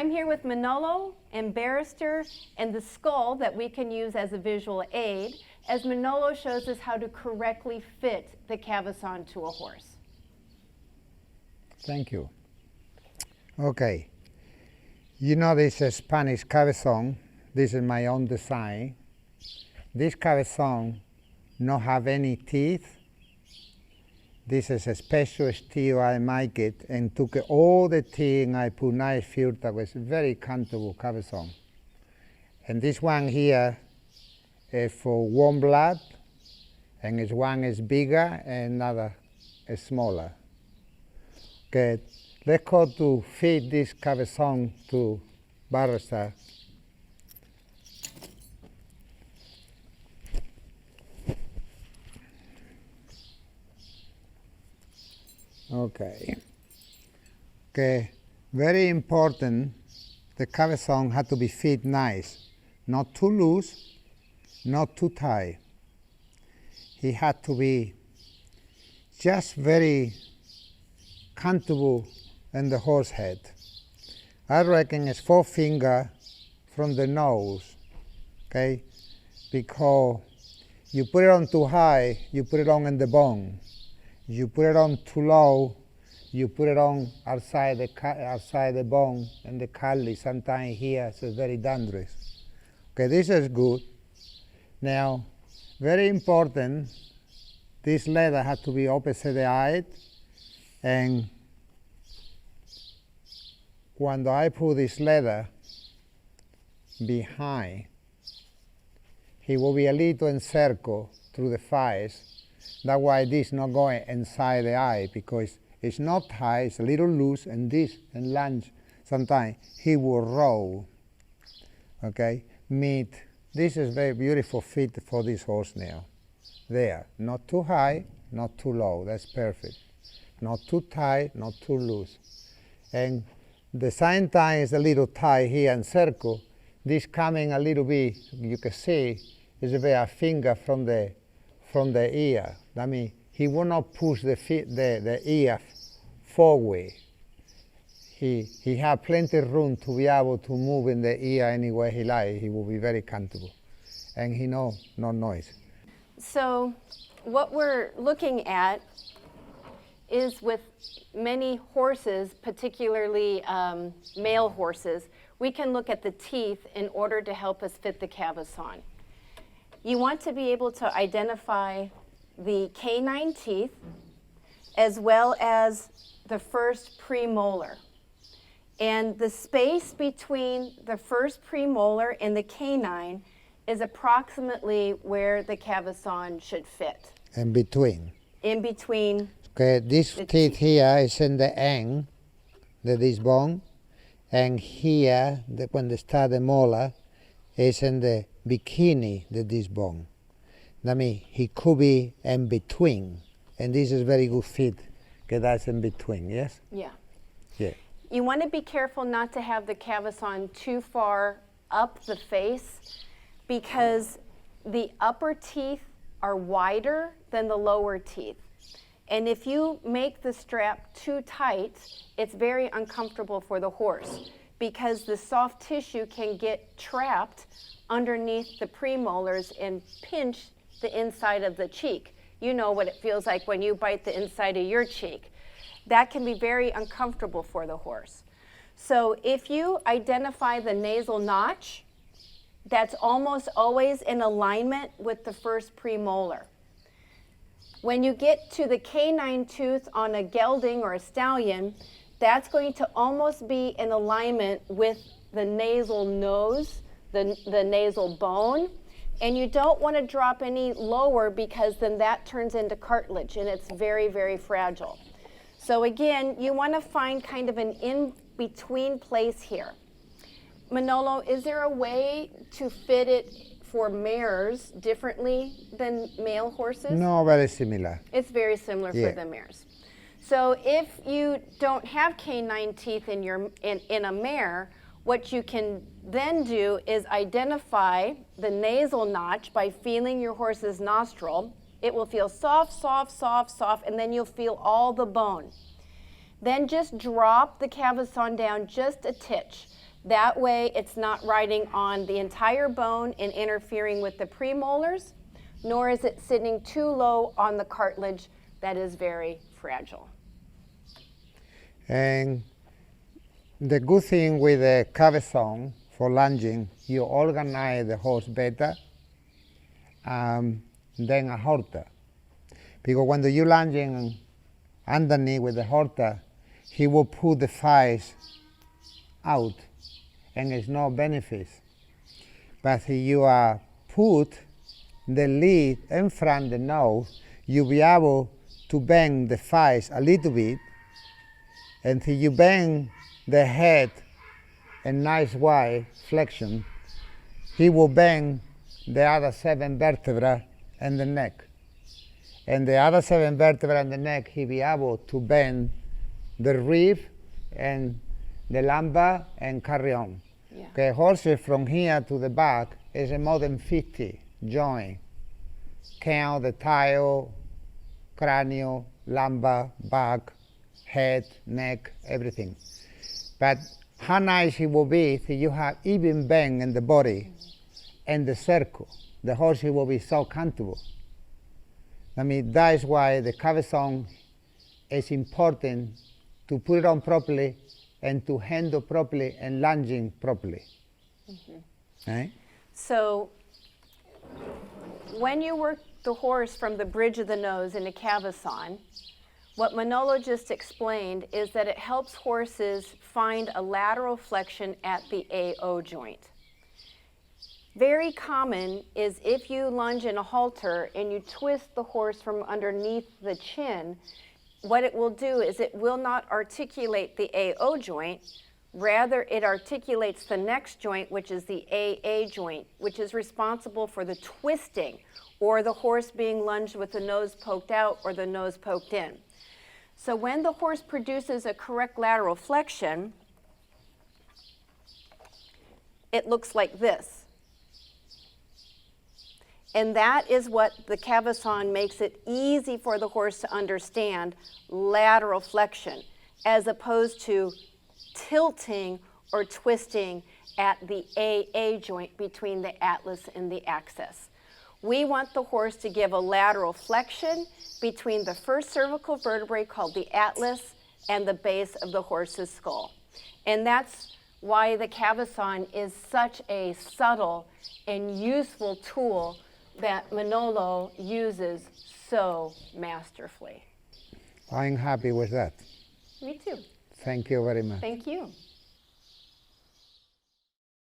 I'm here with Manolo and Barrister and the skull that we can use as a visual aid as Manolo shows us how to correctly fit the Cavesson to a horse. Thank you. Okay. You know this Spanish Cavesson. This is my own design. This Cavesson not have any teeth. This is a special steel I make it and took all the teeth and I put nice filter with very comfortable Cavesson. And this one here is for warm blood, and this one is bigger and another is smaller. Okay, let's go to feed this Cavesson to Barrister. Okay. Okay, very important, the Cavesson had to be fit nice, not too loose, not too tight. He had to be just very comfortable in the horse head. I reckon it's 4 fingers from the nose, okay? Because you put it on too high, you put it on in the bone. You put it on too low, you put it on outside the bone and the cartilage. Sometimes here it's very dangerous. Okay, this is good. Now, very important, this leather has to be opposite the eye, and when I put this leather behind, he will be a little encircled through the thighs. That's why this not going inside the eye, because it's not tight, it's a little loose, and this and lunge, sometimes he will roll. Okay, this is very beautiful fit for this horse now. There, not too high, not too low, that's perfect. Not too tight, not too loose. And the same time is a little tight here and circle. This coming a little bit, you can see, is a finger from the ear. That means he will not push the ear forward. He has plenty of room to be able to move in the ear any way he likes. He will be very comfortable. And he no noise. So what we're looking at is with many horses, particularly male horses, we can look at the teeth in order to help us fit the Cavesson. You want to be able to identify the canine teeth as well as the first premolar. And the space between the first premolar and the canine is approximately where the Cavesson should fit. In between. In between. Okay, this teeth here is in the end, this bone, and here, when they start the molar, is in the bikini, this bone. That means he could be in between, and this is very good fit, because that's in between, yes? Yeah. Yeah. You want to be careful not to have the Cavesson too far up the face, because the upper teeth are wider than the lower teeth. And if you make the strap too tight, it's very uncomfortable for the horse, because the soft tissue can get trapped underneath the premolars and pinch the inside of the cheek. You know what it feels like when you bite the inside of your cheek. That can be very uncomfortable for the horse. So if you identify the nasal notch, that's almost always in alignment with the first premolar. When you get to the canine tooth on a gelding or a stallion, that's going to almost be in alignment with the nasal nose, the nasal bone, and you don't want to drop any lower, because then that turns into cartilage and it's very, very fragile. So again, you want to find kind of an in-between place here. Manolo, is there a way to fit it for mares differently than male horses? No, very similar. It's very similar for the mares. So if you don't have canine teeth in a mare, what you can then do is identify the nasal notch by feeling your horse's nostril. It will feel soft, soft, soft, soft, and then you'll feel all the bone. Then just drop the Cavesson down just a titch. That way it's not riding on the entire bone and interfering with the premolars, nor is it sitting too low on the cartilage that is very fragile. And the good thing with the Cavesson for lunging, you organize the horse better than a halter. Because when you lunging underneath with the halter, he will pull the thighs out, and it's no benefit. But if you put the lead in front of the nose, you'll be able to bend the thighs a little bit. Until you bend the head a nice wide flexion, he will bend the other 7 vertebrae and the neck. And the other 7 vertebrae and the neck, he'll be able to bend the rib and the lumbar and carry on. Yeah. Okay, horses from here to the back is a more than 50 joint. Count the tail, cranial, lumbar, back, head, neck, everything. But how nice it will be if you have even bend in the body and the circle. The horse will be so comfortable. I mean, that is why the Cavesson is important to put it on properly and to handle properly and lunging properly. Right? So when you work the horse from the bridge of the nose in a Cavesson, what Manolo just explained is that it helps horses find a lateral flexion at the AO joint. Very common is if you lunge in a halter and you twist the horse from underneath the chin, what it will do is it will not articulate the AO joint, rather it articulates the next joint, which is the AA joint, which is responsible for the twisting or the horse being lunged with the nose poked out or the nose poked in. So when the horse produces a correct lateral flexion, it looks like this. And that is what the Cavesson makes it easy for the horse to understand, lateral flexion, as opposed to tilting or twisting at the AA joint between the atlas and the axis. We want the horse to give a lateral flexion between the first cervical vertebrae called the atlas and the base of the horse's skull. And that's why the Cavesson is such a subtle and useful tool that Manolo uses so masterfully. I'm happy with that. Me too. Thank you very much. Thank you.